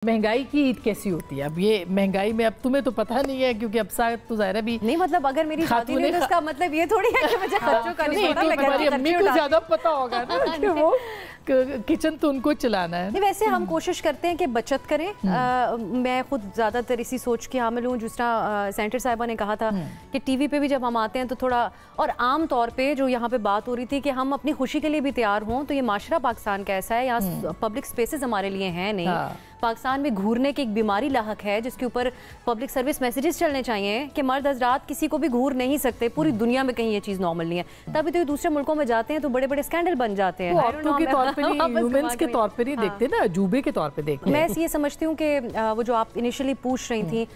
महंगाई की ईद कैसी होती है? अब ये महंगाई में अब तुम्हें तो पता नहीं है क्योंकि अब शायद तो ज़ाहिरा भी नहीं, मतलब अगर मेरी शादी नहीं तो इसका मतलब ये थोड़ी है कि मुझे खर्चों का नहीं पता लगा। तुम्हारी अम्मी को ज़्यादा पता होगा ना कि वो किचन तो उनको चलाना है। नहीं, वैसे हम कोशिश करते हैं कि बचत करें। मैं खुद ज़्यादातर इसी सोच के हामिल हूँ, जिस तरह सेंटर साहिबा ने कहा था कि टीवी पे भी जब हम आते हैं तो थोड़ा, और आम तौर पे जो यहाँ पे बात हो रही थी कि हम अपनी खुशी के लिए भी तैयार हों, तो ये माशरा पाकिस्तान का ऐसा है, यहाँ पब्लिक स्पेसेस हमारे लिए हैं नहीं। पाकिस्तान में घूरने की एक बीमारी लाहक है जिसके ऊपर पब्लिक सर्विस मैसेजेस चलने चाहिए कि मर्द हजरात किसी को भी घूर नहीं सकते। पूरी दुनिया में कहीं ये चीज़ नॉर्मल नहीं है, तभी तो ये दूसरे मुल्कों में जाते हैं तो बड़े बड़े स्कैंडल बन जाते हैं। औरतों के तौर पे नहीं, ह्यूमंस के तौर पे नहीं देखते ना, अजूबे के तौर पे देखते हैं। मैं ये समझती हूँ कि वो जो आप इनिशियली पूछ रही थी,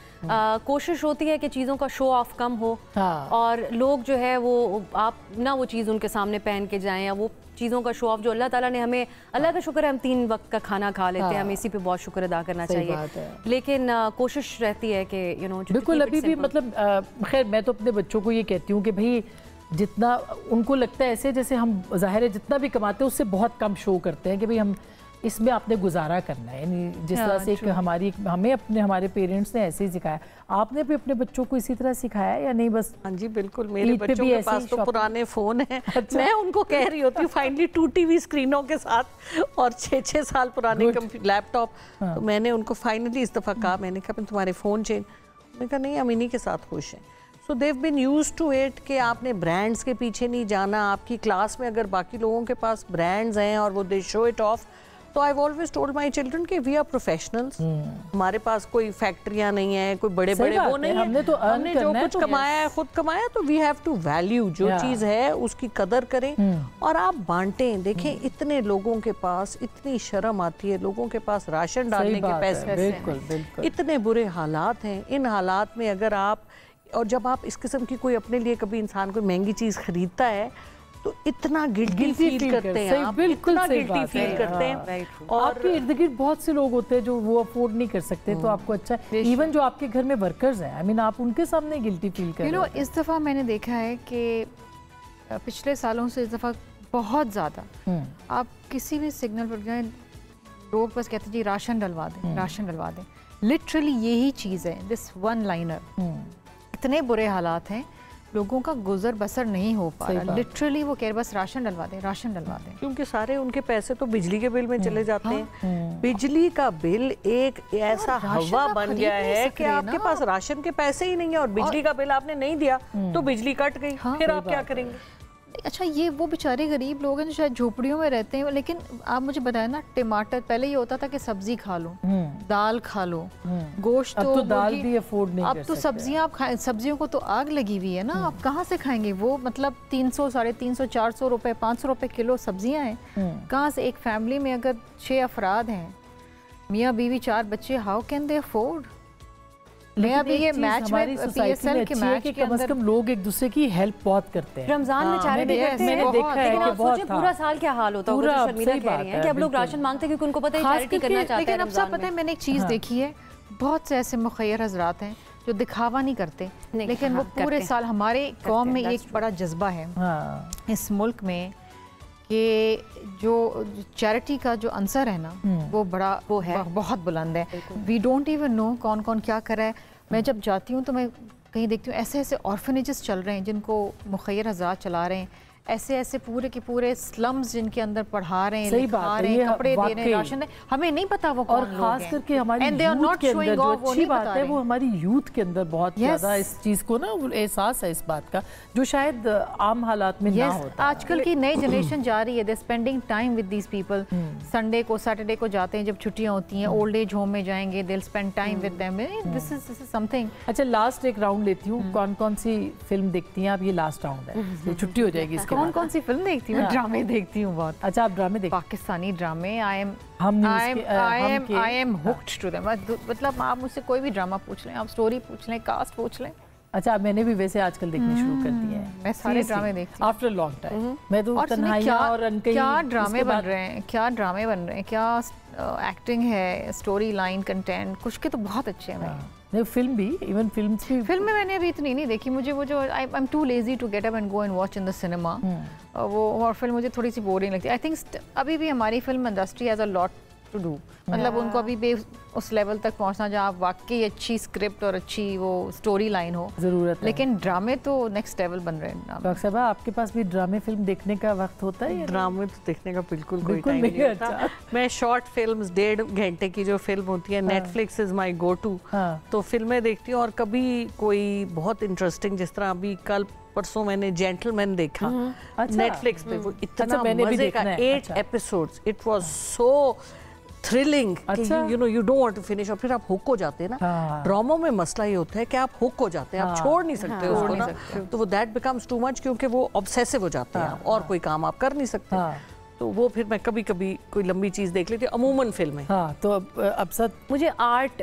कोशिश होती है कि चीज़ों का शो ऑफ कम हो और लोग जो है वो आप ना वो चीज़ उनके सामने पहन के जाएं, या वो चीज़ों का शो ऑफ जो अल्लाह ताला ने हमें, अल्लाह का शुक्र है हम 3 वक्त का खाना खा लेते हैं, हमें इसी पे बहुत शुक्र अदा करना चाहिए। लेकिन कोशिश रहती है कि बिल्कुल अभी भी मतलब खैर मैं तो अपने बच्चों को ये कहती हूँ कि भाई जितना उनको लगता है ऐसे जैसे हम ज़ाहिर है जितना भी कमाते हैं उससे बहुत कम शो करते हैं कि भाई हम इसमें आपने गुजारा करना है, यानी जिस तरह से एक हमारे पेरेंट्स ने ऐसे ही सिखाया। आपने भी अपने बच्चों को इसी तरह सिखाया या नहीं? बस हाँ जी बिल्कुल, मेरे बच्चों के पास तो पुराने फ़ोन हैं। मैं उनको कह रही होती हूँ फाइनली 2 टीवी स्क्रीनों के साथ और 6-6 साल पुराने लैपटॉप। तो मैंने उनको फाइनली इस दफ़ा कहा, मैंने कहा तुम्हारे फ़ोन चेंज, मैंने कहा नहीं हम इन्हीं के साथ खुश हैं। सो देव बिन यूज टू इट कि आपने ब्रांड्स के पीछे नहीं जाना। आपकी क्लास में अगर बाकी लोगों के पास ब्रांड्स हैं और वो दे शो इट ऑफ, तो I always told my children कि वी आर प्रोफेशनल्स। हमारे पास कोई फैक्ट्रियां नहीं है, कोई बड़े बड़े वो नहीं है, हमने जो कुछ कमाया है खुद कमाया, तो वी हैव टू वैल्यू जो चीज़ है उसकी कदर करें और आप बांटें। देखें इतने लोगों के पास इतनी शर्म आती है, लोगों के पास राशन डालने के पैसे, इतने बुरे हालात हैं। इन हालात में अगर आप, और जब आप इस किस्म की कोई अपने लिए कभी इंसान कोई महंगी चीज़ खरीदता है तो इतना गिल्टी फील करते हैं आप, इतना गिल्टी फील करते हैं। और आपके इर्द गिर्द बहुत से लोग होते हैं जो वो अफोर्ड नहीं कर सकते, तो आपको अच्छा इवन जो आपके घर में वर्कर्स हैं, आई मीन आप उनके सामने गिल्टी फील कर रहे हैं। इस दफ़ा मैंने देखा है कि पिछले सालों से इस दफ़ा बहुत ज़्यादा आप किसी भी सिग्नल पर जाएं, लोग बस कहते हैं जी राशन डलवा दें, राशन डलवा दें। लिटरली यही चीज़ है, दिस वन लाइनर। इतने बुरे हालात हैं, लोगों का गुजर बसर नहीं हो पा रहा। लिटरली वो कह रहे बस राशन डलवा दें, राशन डलवा दें, क्योंकि सारे उनके पैसे तो बिजली के बिल में चले जाते हैं। बिजली का बिल एक ऐसा हवा बन गया है कि आपके पास राशन के पैसे ही नहीं है और बिजली का बिल आपने नहीं दिया तो बिजली कट गई, फिर आप क्या करेंगे? अच्छा, ये वो बेचारे गरीब लोग हैं जो शायद झोपड़ियों में रहते हैं, लेकिन आप मुझे बताएं ना, टमाटर पहले ये होता था कि सब्जी खा लो, दाल खा लो, गोश्त तो दाल भी अफोर्ड नहीं अब तो सब्जियां आप खाएं, सब्जियों को तो आग लगी हुई है ना, आप कहाँ से खाएंगे वो? मतलब 300, 350, 400 रुपए, 500 रुपए किलो सब्जियां हैं, कहाँ से? एक फैमिली में अगर 6 अफराद हैं, मियाँ बीवी 4 बच्चे, हाउ कैन दे अफोर्ड? मैं अभी ये मैच में PSL के मैच के कम से कम लोग एक दूसरे की हेल्प बहुत करते हैं। रमजान में चैरिटी करते हैं, मैंने देखा है कि बहुत पूरा साल क्या हाल होता होगा। तो शर्मिला कह रही हैं कि अब लोग राशन मांगते हैं क्योंकि उनको पता है चैरिटी करना चाहते हैं। लेकिन अब सब पता है, मैंने एक चीज़ देखी है, बहुत से ऐसे मुखय्यर हजरात हैं जो दिखावा नहीं करते, लेकिन वो पूरे साल, हमारे कौम में एक बड़ा जज्बा है इस मुल्क में कि जो चैरिटी का जो अंसर है ना, वो बड़ा वो है, बहुत बुलंद है। वी डोंट इवन नो कौन कौन क्या कर रहा है। मैं जब जाती हूँ तो मैं कहीं देखती हूँ ऐसे ऐसे ऑर्फनेजेस चल रहे हैं जिनको मुखय्यर हज़रात चला रहे हैं, ऐसे ऐसे पूरे के पूरे स्लम्स जिनके अंदर पढ़ा रहे हैं, लिखा रहे हैं, कपड़े दे रहे हैं, राशन है, हमें नहीं पता वो कौन लोग हैं। और खास करके हमारी यूथ के अंदर जो अच्छी बात है वो हमारी यूथ के अंदर बहुत ज़्यादा इस चीज़ को ना एहसास है इस बात का, जो शायद आम हालात में ना होता। आजकल की नई जनरेशन जा रही है, they spending time with these people. Sunday को, सैटरडे को जाते हैं जब छुट्टियाँ होती हैं, ओल्ड एज होम में जाएंगे, they will spend time with them. This is something. अच्छा, लास्ट एक राउंड लेती हूँ, कौन कौन सी फिल्म देखती हैं आप? ये लास्ट राउंड है, छुट्टी हो जाएगी इसके बाद। कौन कौन सी फिल्म देखती हूँ? ड्रामे देखती हूँ बहुत। अच्छा, आप ड्रामे देखती? पाकिस्तानी ड्रामे, I am hooked to them. मतलब आप मुझसे कोई भी ड्रामा पूछ लें, आप स्टोरी पूछ लें, कास्ट पूछ लें। अच्छा, मैंने भी वैसे आजकल देखनी शुरू कर दी है, मैं सारे ड्रामे देखती हूँ आफ्टर लॉन्ग टाइम। मैं तो तन्हाइयाँ और अनकही, क्या ड्रामे बन रहे हैं, क्या ड्रामे बन रहे हैं, क्या एक्टिंग है, स्टोरी लाइन, कंटेंट, कुछ के तो बहुत अच्छे हैं। फिल्म भी, इवन फिल्म में मैंने अभी इतनी नहीं देखी। मुझे वो जो I am too lazy to get up and go and watch in the cinema, वो और फिल्म मुझे थोड़ी सी बोरिंग लगती है। आई थिंक अभी भी हमारी film industry has a lot to do, मतलब उनको अभी भी उस लेवल तक पहुंचना जहाँ वाकई अच्छी स्क्रिप्ट और अच्छी वो स्टोरी लाइन हो जरूरत है। लेकिन ड्रामे तो नेक्स्ट लेवल बन रहे हैं। डॉक्टर साहब आपके पास भी ड्रामे फिल्म देखने का वक्त होता है? ड्रामे तो देखने का बिल्कुल कोई टाइम नहीं होता। मैं शॉर्ट फिल्म्स 1.5 घंटे की जो फिल्म होती है, Netflix is my go to, तो फिल्में देखती हूँ। और कभी कोई बहुत इंटरेस्टिंग, जिस तरह अभी कल परसों मैंने जेंटलमैन देखा नेटफ्लिक्स पे, वो इतना मजे का 8 episodes, it was so thrilling, you know you don't want to finish. और फिर आप हुक हो जाते हैं ना। ड्रामों में मसला ये होता है कि आप हुक हो जाते हैं, आप छोड़ नहीं सकते उसको ना, तो वो दैट बिकम्स टू मच, क्योंकि वो ऑब्सेसिव हो जाते हैं और कोई काम आप कर नहीं सकते। तो वो फिर मैं कभी कभी कोई लंबी चीज़ देख लेती हूँ, अमूमन फिल्में। हाँ, तो अब सब मुझे आर्ट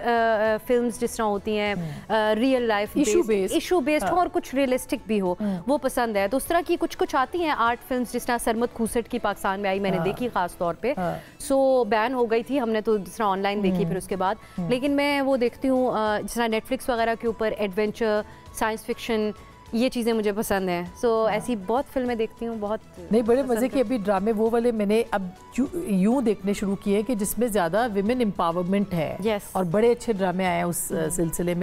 फिल्म्स जिस तरह होती हैं, रियल लाइफ इशू बेस्ड हो और कुछ रियलिस्टिक भी हो, वो पसंद है। तो उस तरह की कुछ कुछ आती हैं आर्ट फिल्म्स, जिस तरह सरमद खूसट की पाकिस्तान में आई, मैंने देखी खास तौर पे। सो बैन हो गई थी, हमने तो जिस तरह ऑनलाइन देखी फिर उसके बाद। लेकिन मैं वो देखती हूँ जिस तरह नेटफ्लिक्स वगैरह के ऊपर एडवेंचर, साइंस फिक्शन, ये चीज़ें मुझे पसंद हैं। सो ऐसी बहुत फिल्में देखती हूँ, बहुत नहीं बड़े मज़े के। अभी ड्रामे वो वाले मैंने अब यूँ देखने शुरू किए कि जिसमें ज़्यादा विमेन एम्पावरमेंट है। yes. और बड़े अच्छे ड्रामे आए हैं उस सिलसिले में।